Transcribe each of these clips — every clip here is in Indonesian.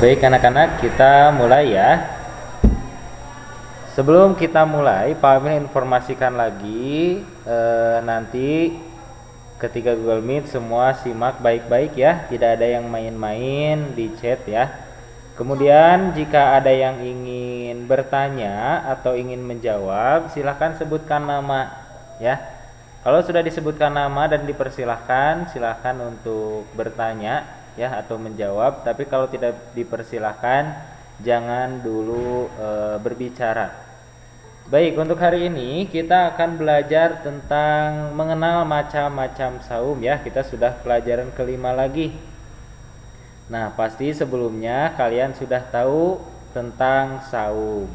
Baik anak-anak, kita mulai ya. Sebelum kita mulai, Pak Amil informasikan lagi nanti ketika Google Meet semua simak baik-baik ya, tidak ada yang main-main di chat ya. Kemudian jika ada yang ingin bertanya atau ingin menjawab, silahkan sebutkan nama ya. Kalau sudah disebutkan nama dan dipersilahkan, silahkan untuk bertanya ya atau menjawab. Tapi kalau tidak dipersilahkan, jangan dulu berbicara. Baik, untuk hari ini kita akan belajar tentang mengenal macam-macam saum ya. Kita sudah pelajaran kelima lagi. Nah, pasti sebelumnya kalian sudah tahu tentang saum.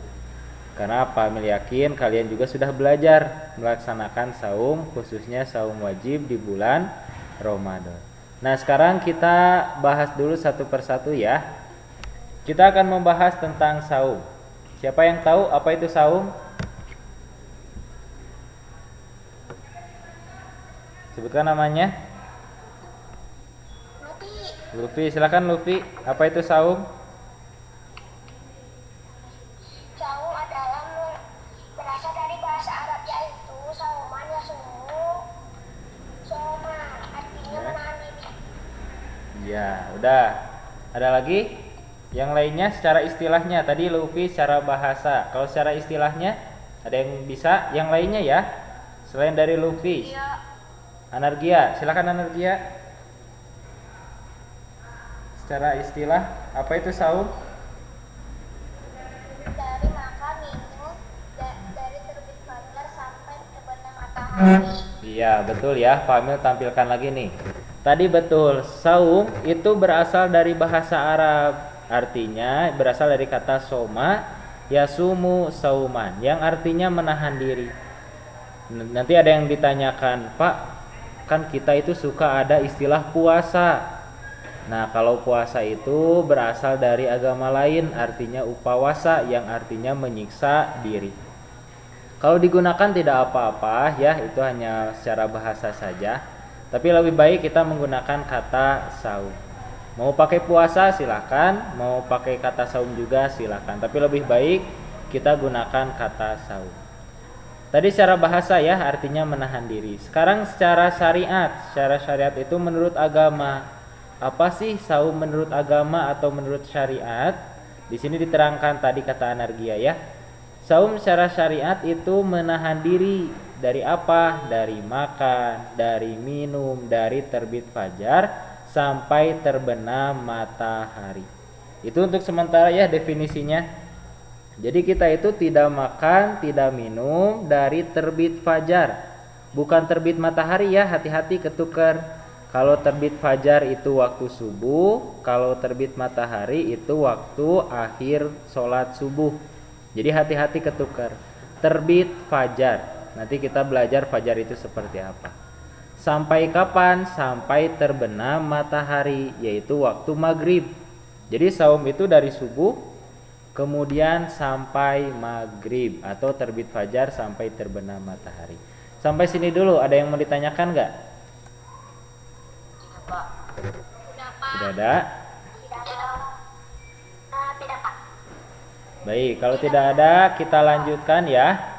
Karena Pak Amil yakin kalian juga sudah belajar melaksanakan saum, khususnya saum wajib di bulan Ramadan. Nah, sekarang kita bahas dulu satu persatu ya. Kita akan membahas tentang saum. Siapa yang tahu apa itu saum? Sebutkan namanya. Luffy, silakan Luffy. Apa itu saum? Saum adalah berasal dari bahasa Arab yaitu sauman ya sumu. Soma artinya menahan diri. Ya, udah. Ada lagi? Yang lainnya secara istilahnya. Tadi Luffy secara bahasa. Kalau secara istilahnya ada yang bisa? Yang lainnya ya. Selain dari Luffy. Iya. Anargia, silakan Anargia. Secara istilah, apa itu saum? Dari makan minum dari terbit fajar sampai terbenam matahari. Iya, betul ya. Pak Amil tampilkan lagi nih. Tadi betul, saum itu berasal dari bahasa Arab. Artinya berasal dari kata soma, yasumu sauman, yang artinya menahan diri. Nanti ada yang ditanyakan, Pak, kan kita itu suka ada istilah puasa. Nah, kalau puasa itu berasal dari agama lain, artinya upawasa, yang artinya menyiksa diri. Kalau digunakan tidak apa-apa ya, itu hanya secara bahasa saja. Tapi lebih baik kita menggunakan kata saum. Mau pakai puasa silahkan, mau pakai kata saum juga silahkan. Tapi lebih baik kita gunakan kata saum. Tadi secara bahasa ya, artinya menahan diri. Sekarang secara syariat. Secara syariat itu menurut agama. Apa sih saum menurut agama atau menurut syariat? Di sini diterangkan tadi kata Anargia ya. Saum secara syariat itu menahan diri dari apa? Dari makan, dari minum, dari terbit fajar sampai terbenam matahari. Itu untuk sementara ya definisinya. Jadi kita itu tidak makan, tidak minum dari terbit fajar. Bukan terbit matahari ya, hati-hati ketukar. Kalau terbit fajar itu waktu subuh, kalau terbit matahari itu waktu akhir sholat subuh. Jadi hati-hati ketukar. Terbit fajar. Nanti kita belajar fajar itu seperti apa. Sampai kapan? Sampai terbenam matahari, yaitu waktu maghrib. Jadi saum itu dari subuh, kemudian sampai maghrib atau terbit fajar sampai terbenam matahari. Sampai sini dulu, ada yang mau ditanyakan nggak? Tidak ada? Tidak, Pak. Baik, kalau tidak ada kita lanjutkan ya.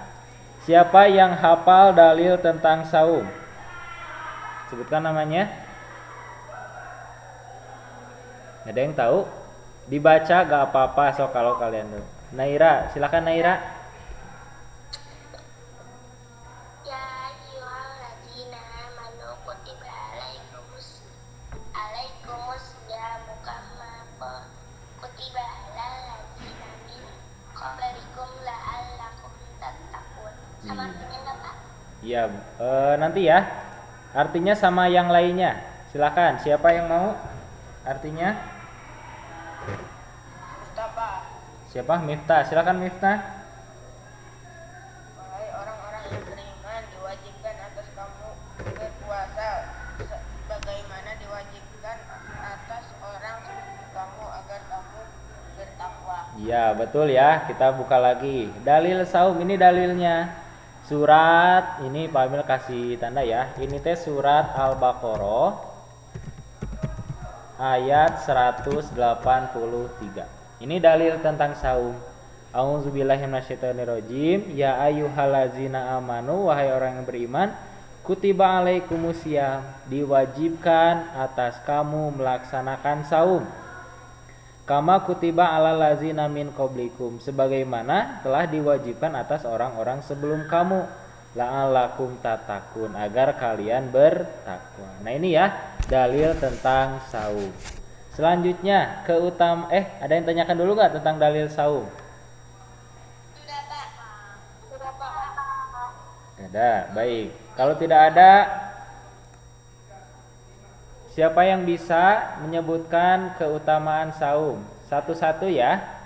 Siapa yang hafal dalil tentang saum? Sebutkan namanya. Ada yang tahu? Dibaca gak apa-apa so kalau kalian tahu. Naira, silakan Naira. Ya, nanti ya. Artinya sama yang lainnya. Silakan. Siapa yang mau? Artinya? Siapa? Miftah. Silakan Miftah. Wahai orang-orang yang beriman, diwajibkan atas kamu berpuasa sebagaimana diwajibkan atas orang seperti kamu agar kamu bertakwa. Iya, betul ya. Kita buka lagi. Dalil saum ini dalilnya. Surat ini Pak Amil kasih tanda ya. Ini teh surat Al-Baqarah ayat 183. Ini dalil tentang saum. A'udzubillahi minasyaitonirrajim. Ya ayyuhallazina amanu, wahai orang yang beriman, kutiba alaikumusiyam, diwajibkan atas kamu melaksanakan saum. Kama kutiba alal ladzina min qablikum, sebagaimana telah diwajibkan atas orang-orang sebelum kamu, la'allakum tatakun, agar kalian bertakwa. Nah ini ya dalil tentang saum. Selanjutnya ada yang tanyakan dulu nggak tentang dalil saum? Sudah Pak. Sudah Pak. Ada, baik. Kalau tidak ada, siapa yang bisa menyebutkan keutamaan saum? Satu-satu ya.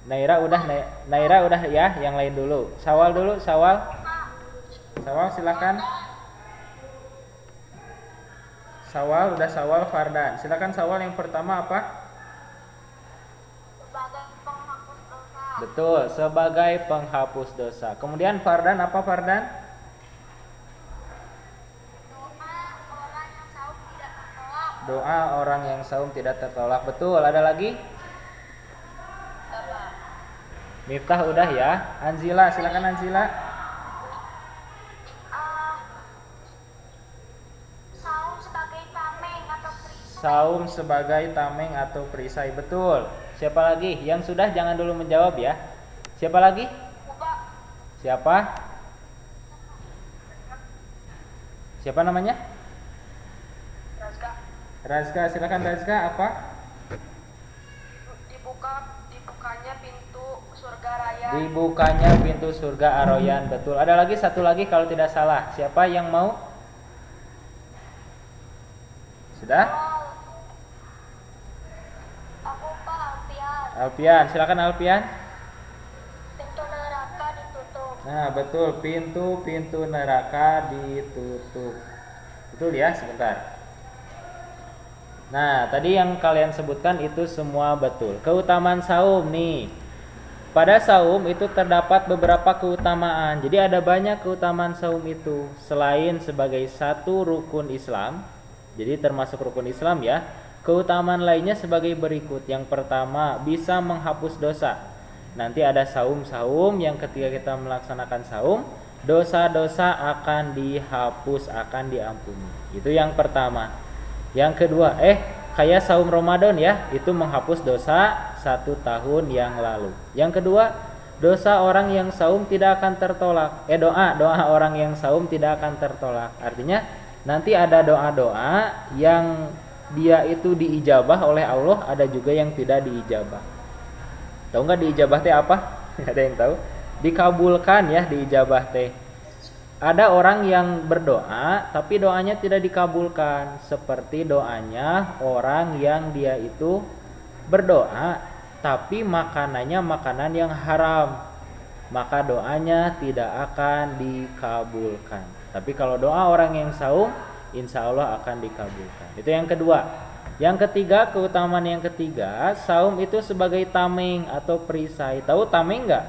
Naira udah ya, yang lain dulu. Sawal dulu, Sawal silakan. Sawal udah, Sawal, Fardan. Silakan Sawal, yang pertama apa? Sebagai penghapus dosa. Betul, sebagai penghapus dosa. Kemudian Fardan apa, Fardan? Doa orang yang saum tidak tertolak. Betul, ada lagi? Miftah udah ya. Anzila, silakan Anzila. Saum sebagai tameng atau perisai. Saum sebagai tameng atau perisai. Betul. Siapa lagi? Yang sudah jangan dulu menjawab ya. Siapa lagi? Siapa? Siapa namanya? Razka, silakan Razka, apa? Dibukanya pintu surga raya. Dibukanya pintu surga Ar-Rayyan. Betul. Ada lagi satu lagi kalau tidak salah. Siapa yang mau? Sudah? Aku Pak Alfian. Alfian, silakan Alfian. Pintu neraka ditutup. Nah, betul, pintu neraka ditutup. Betul ya, sebentar. Nah, tadi yang kalian sebutkan itu semua betul. Keutamaan saum nih. Pada saum itu terdapat beberapa keutamaan. Jadi ada banyak keutamaan saum itu. Selain sebagai satu rukun Islam, jadi termasuk rukun Islam ya. Keutamaan lainnya sebagai berikut. Yang pertama, bisa menghapus dosa. Nanti ada saum-saum yang ketika kita melaksanakan saum, dosa-dosa akan dihapus, akan diampuni. Itu yang pertama. Yang kedua, kayak saum Ramadan ya, itu menghapus dosa 1 tahun yang lalu. Yang kedua, dosa orang yang saum tidak akan tertolak. Doa orang yang saum tidak akan tertolak. Artinya nanti ada doa-doa yang dia itu diijabah oleh Allah, ada juga yang tidak diijabah. Tahu nggak diijabah teh apa? Ada yang tahu? Dikabulkan ya, diijabah teh. Ada orang yang berdoa tapi doanya tidak dikabulkan, seperti doanya orang yang dia itu berdoa tapi makanannya makanan yang haram, maka doanya tidak akan dikabulkan. Tapi kalau doa orang yang saum, insya Allah akan dikabulkan. Itu yang kedua. Yang ketiga, keutamaan yang ketiga, saum itu sebagai tameng atau perisai. Tahu tameng nggak?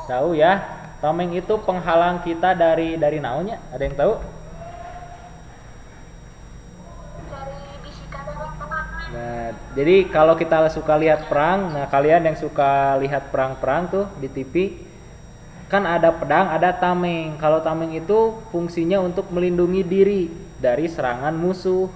Tahu ya, tameng itu penghalang kita dari naonnya. Ada yang tahu? Dari bisikan orang. Nah, jadi kalau kita suka lihat perang, nah kalian yang suka lihat perang-perang tuh di TV, kan ada pedang, ada tameng. Kalau tameng itu fungsinya untuk melindungi diri dari serangan musuh,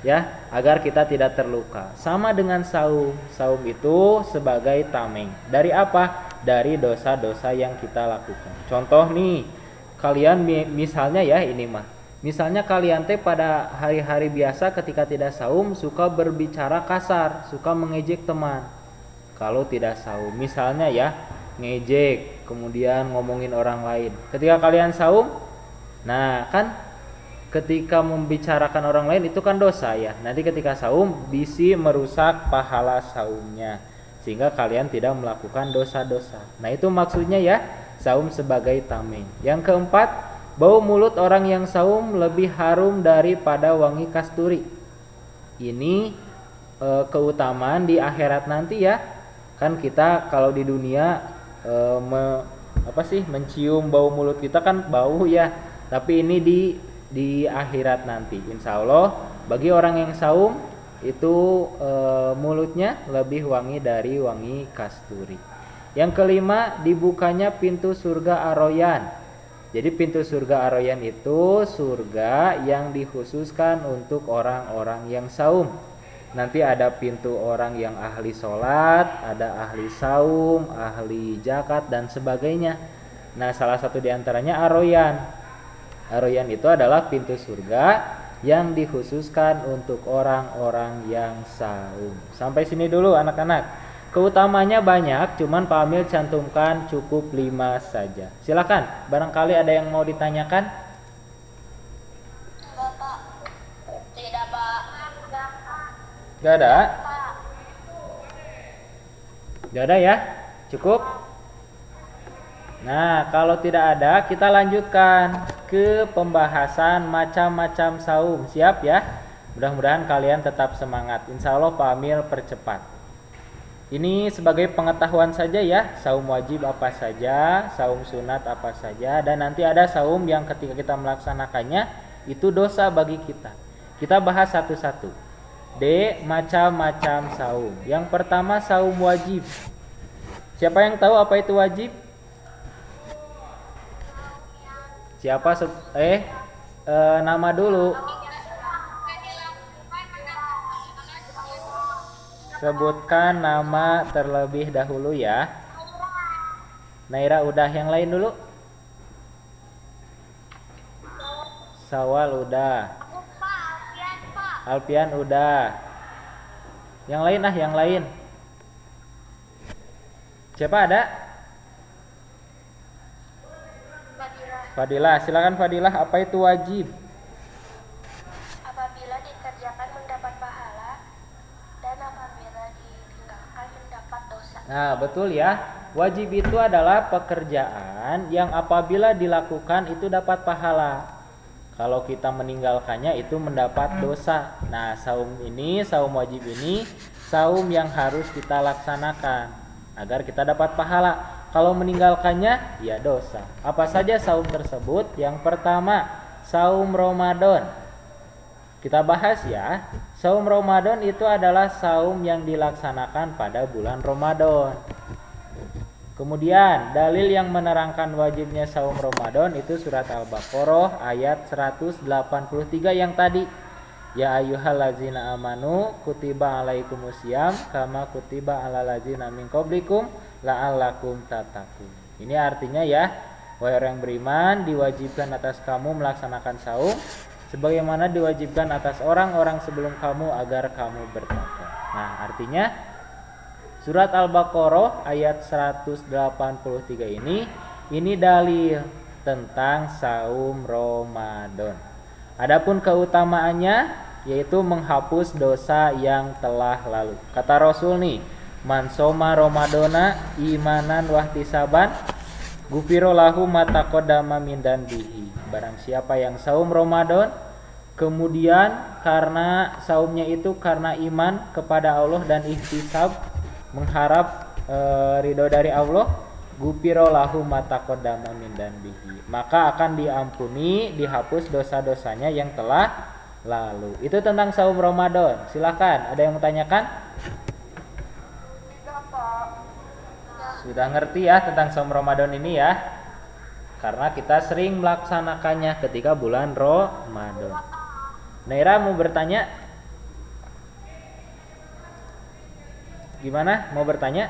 ya, agar kita tidak terluka. Sama dengan saum. Saum itu sebagai tameng. Dari apa? Dari dosa-dosa yang kita lakukan. Contoh nih, kalian misalnya ya ini mah. Misalnya kalian teh pada hari-hari biasa ketika tidak saum suka berbicara kasar, suka mengejek teman. Kalau tidak saum, misalnya ya, ngejek, kemudian ngomongin orang lain. Ketika kalian saum, nah kan ketika membicarakan orang lain itu kan dosa ya. Nanti ketika saum bisa merusak pahala saumnya, sehingga kalian tidak melakukan dosa-dosa. Nah itu maksudnya ya, saum sebagai tameng. Yang keempat, bau mulut orang yang saum lebih harum daripada wangi kasturi. Ini keutamaan di akhirat nanti ya. Kan kita kalau di dunia mencium bau mulut kita kan bau ya. Tapi ini di akhirat nanti. Insya Allah bagi orang yang saum itu mulutnya lebih wangi dari wangi kasturi. Yang kelima, dibukanya pintu surga Ar-Rayyan. Jadi pintu surga Ar-Rayyan itu surga yang dikhususkan untuk orang-orang yang saum. Nanti ada pintu orang yang ahli sholat, ada ahli saum, ahli zakat dan sebagainya. Nah, salah satu diantaranya Ar-Rayyan. Ar-Rayyan itu adalah pintu surga yang dikhususkan untuk orang-orang yang saum. Sampai sini dulu anak-anak. Keutamanya banyak, cuman Pak Amil cantumkan cukup 5 saja. Silakan, barangkali ada yang mau ditanyakan? Bapak. Tidak, Pak. Gak ada? Gak ada ya? Cukup? Nah, kalau tidak ada, kita lanjutkan ke pembahasan macam-macam saum. Siap ya? Mudah-mudahan kalian tetap semangat. Insya Allah Pak Amil percepat. Ini sebagai pengetahuan saja ya, saum wajib apa saja, saum sunat apa saja, dan nanti ada saum yang ketika kita melaksanakannya itu dosa bagi kita. Kita bahas satu-satu. D. Macam-macam saum. Yang pertama saum wajib. Siapa yang tahu apa itu wajib? Siapa? Nama dulu. Sebutkan nama terlebih dahulu ya. Naira udah, yang lain dulu. Sawal udah. Alpian udah. Yang lain yang lain. Siapa ada? Fadilah, silakan Fadilah, apa itu wajib? Apabila dikerjakan mendapat pahala dan apabila ditinggalkan mendapat dosa. Nah, betul ya. Wajib itu adalah pekerjaan yang apabila dilakukan itu dapat pahala. Kalau kita meninggalkannya itu mendapat dosa. Nah, saum ini, saum wajib ini, saum yang harus kita laksanakan agar kita dapat pahala. Kalau meninggalkannya, ya dosa. Apa saja saum tersebut? Yang pertama, saum Ramadan. Kita bahas ya. Saum Ramadan itu adalah saum yang dilaksanakan pada bulan Ramadan. Kemudian dalil yang menerangkan wajibnya saum Ramadan itu surat Al-Baqarah ayat 183 yang tadi. Ya ayyuhallazina amanu kutiba alaikumusiyam kama kutiba alal ladzina min qablikum la'allakum tattaqun. Ini artinya ya, wahai orang beriman, diwajibkan atas kamu melaksanakan saum sebagaimana diwajibkan atas orang-orang sebelum kamu agar kamu bertakwa. Nah, artinya surat Al-Baqarah ayat 183 ini dalil tentang saum Ramadan. Adapun keutamaannya yaitu menghapus dosa yang telah lalu. Kata Rasul nih, man soma Ramadana imanan wahtisaban gufiro lahu ma taqaddama min dzambihi. Barang siapa yang saum Ramadan kemudian karena saumnya itu karena iman kepada Allah dan ihtisab mengharap ridho dari Allah, gufiro lahu ma taqaddama min dzambihi, maka akan diampuni, dihapus dosa-dosanya yang telah lalu. Itu tentang saum Ramadan. Silakan, ada yang menanyakan? Sudah ngerti ya tentang saum Ramadan ini ya? Karena kita sering melaksanakannya ketika bulan Ramadan. Naira mau bertanya? Gimana? Mau bertanya?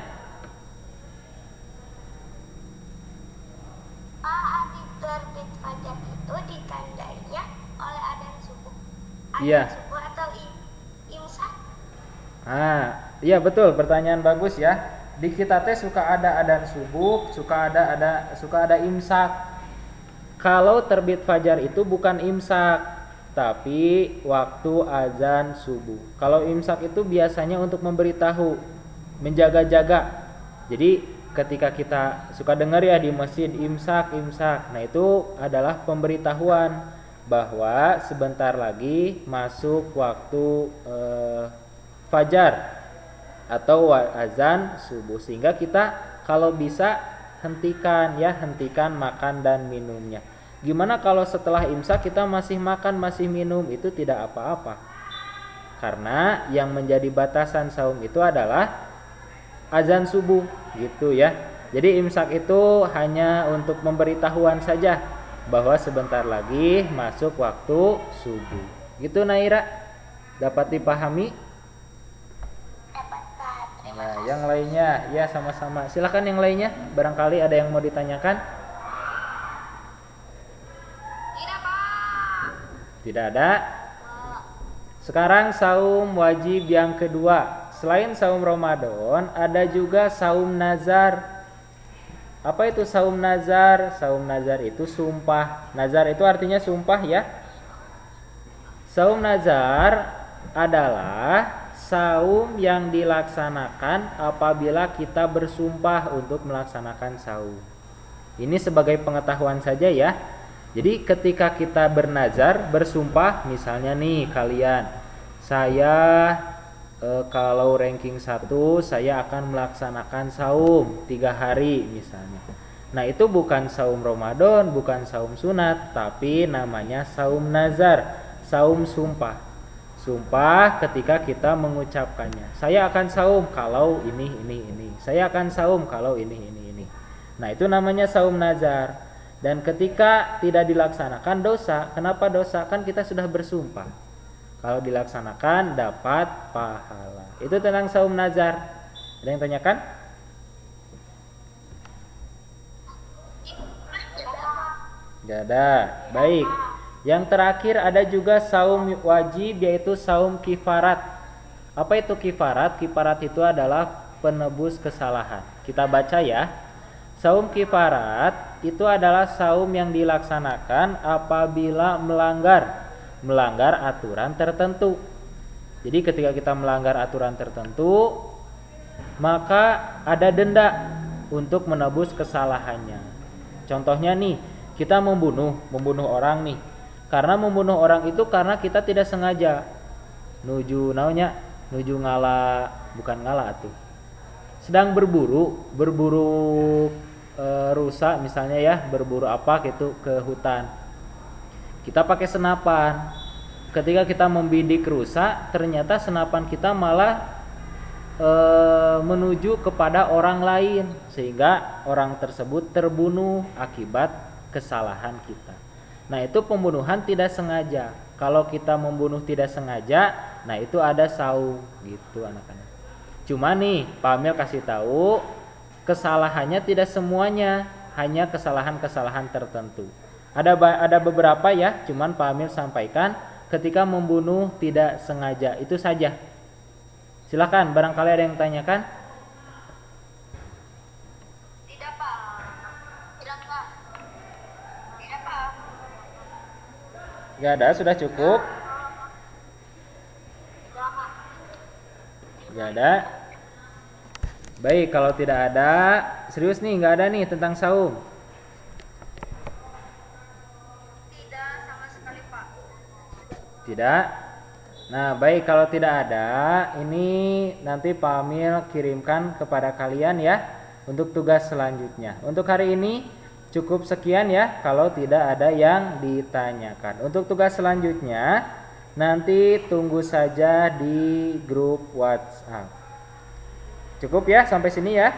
Hari terbit fajar itu ditandainya oleh adzan subuh. Iya. Adzan subuh atau imsak? Iya betul, pertanyaan bagus ya. Di kita teh suka ada adzan subuh, suka ada imsak. Kalau terbit fajar itu bukan imsak, tapi waktu azan subuh. Kalau imsak itu biasanya untuk memberitahu, menjaga-jaga. Jadi ketika kita suka dengar ya di masjid imsak. Nah, itu adalah pemberitahuan bahwa sebentar lagi masuk waktu fajar atau azan subuh, sehingga kita kalau bisa hentikan makan dan minumnya. Gimana kalau setelah imsak kita masih makan, masih minum? Itu tidak apa-apa. Karena yang menjadi batasan saum itu adalah azan subuh gitu ya. Jadi imsak itu hanya untuk memberitahuan saja bahwa sebentar lagi masuk waktu subuh. Gitu Naira? Dapat dipahami? Dapat Pak. Terima Nah, kasih. yang lainnya ya sama-sama. Silakan yang lainnya. Barangkali ada yang mau ditanyakan? Tidak Pak. Tidak ada. Sekarang saum wajib yang kedua. Selain saum Ramadan, ada juga saum nazar. Apa itu saum nazar? Saum nazar itu sumpah. Nazar itu artinya sumpah ya. Saum nazar adalah saum yang dilaksanakan apabila kita bersumpah untuk melaksanakan saum. Ini sebagai pengetahuan saja ya. Jadi ketika kita bernazar, bersumpah, misalnya nih kalian, saya kalau ranking 1 saya akan melaksanakan saum 3 hari misalnya. Nah itu bukan saum Ramadan, bukan saum sunat, tapi namanya saum nazar, saum sumpah. Sumpah ketika kita mengucapkannya. Saya akan saum kalau ini. Saya akan saum kalau ini. Nah itu namanya saum nazar. Dan ketika tidak dilaksanakan dosa. Kenapa dosa? Kan kita sudah bersumpah. Kalau dilaksanakan dapat pahala. Itu tentang saum nazar. Ada yang tanyakan? Gak ada. Baik. Yang terakhir ada juga saum wajib, yaitu saum kifarat. Apa itu kifarat? Kifarat itu adalah penebus kesalahan. Kita baca ya. Saum kifarat itu adalah saum yang dilaksanakan apabila melanggar aturan tertentu. Jadi ketika kita melanggar aturan tertentu, maka ada denda untuk menebus kesalahannya. Contohnya nih, kita membunuh orang nih. Karena membunuh orang itu karena kita tidak sengaja. Nuju ngala, bukan ngala atuh. Sedang berburu rusa misalnya ya, berburu apa gitu ke hutan. Kita pakai senapan. Ketika kita membidik rusa, ternyata senapan kita malah menuju kepada orang lain, sehingga orang tersebut terbunuh akibat kesalahan kita. Nah itu pembunuhan tidak sengaja. Kalau kita membunuh tidak sengaja, nah itu ada saum gitu anak-anak. Cuma nih Pak Amil kasih tahu, kesalahannya tidak semuanya, hanya kesalahan-kesalahan tertentu. Ada beberapa ya, cuman Pak Amil sampaikan ketika membunuh tidak sengaja, itu saja. Silakan, barangkali ada yang tanyakan? Tidak Pak. Tidak Pak. Tidak Pak. Gak ada, sudah cukup. Gak ada. Baik, kalau tidak ada, serius nih, gak ada nih tentang saum. Tidak sama sekali Pak. Tidak. Nah baik, kalau tidak ada, ini nanti Pak Amil kirimkan kepada kalian ya untuk tugas selanjutnya. Untuk hari ini cukup sekian ya, kalau tidak ada yang ditanyakan. Untuk tugas selanjutnya nanti tunggu saja di grup WhatsApp. Cukup ya sampai sini ya.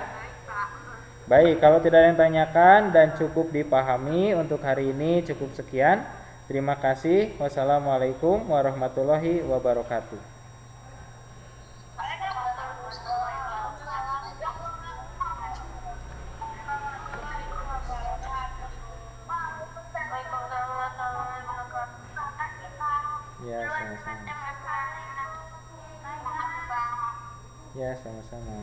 Baik, kalau tidak ada yang tanyakan dan cukup dipahami, untuk hari ini cukup sekian. Terima kasih. Wassalamualaikum warahmatullahi wabarakatuh. Ya, sama-sama. Ya, sama-sama.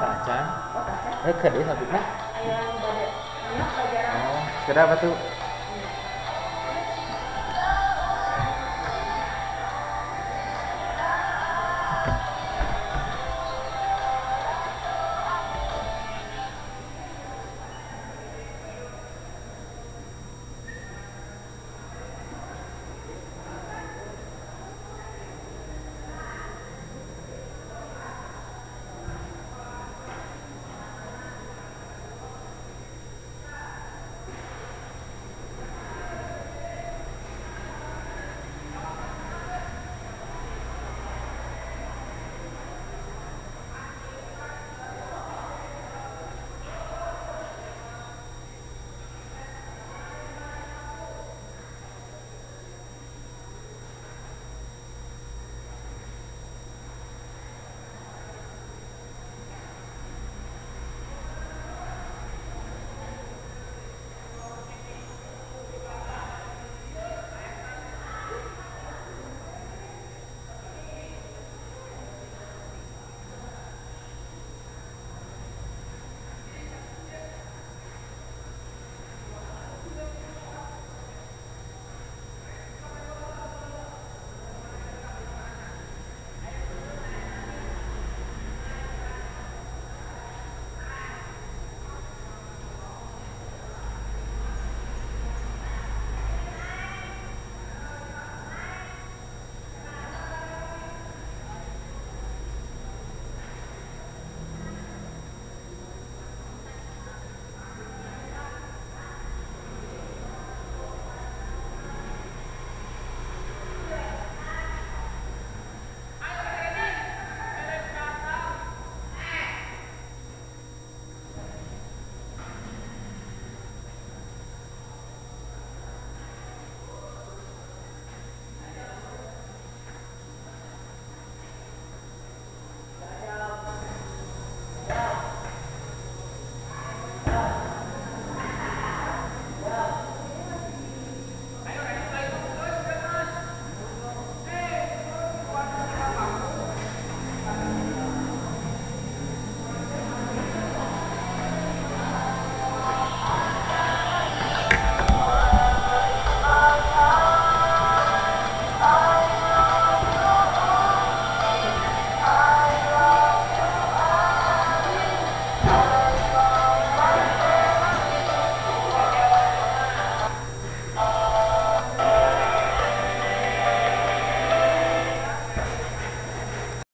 Kacang. Oh, kacang. Keur deui sabutna. Aya bade minyak pelajaran. Oh, kenapa tuh?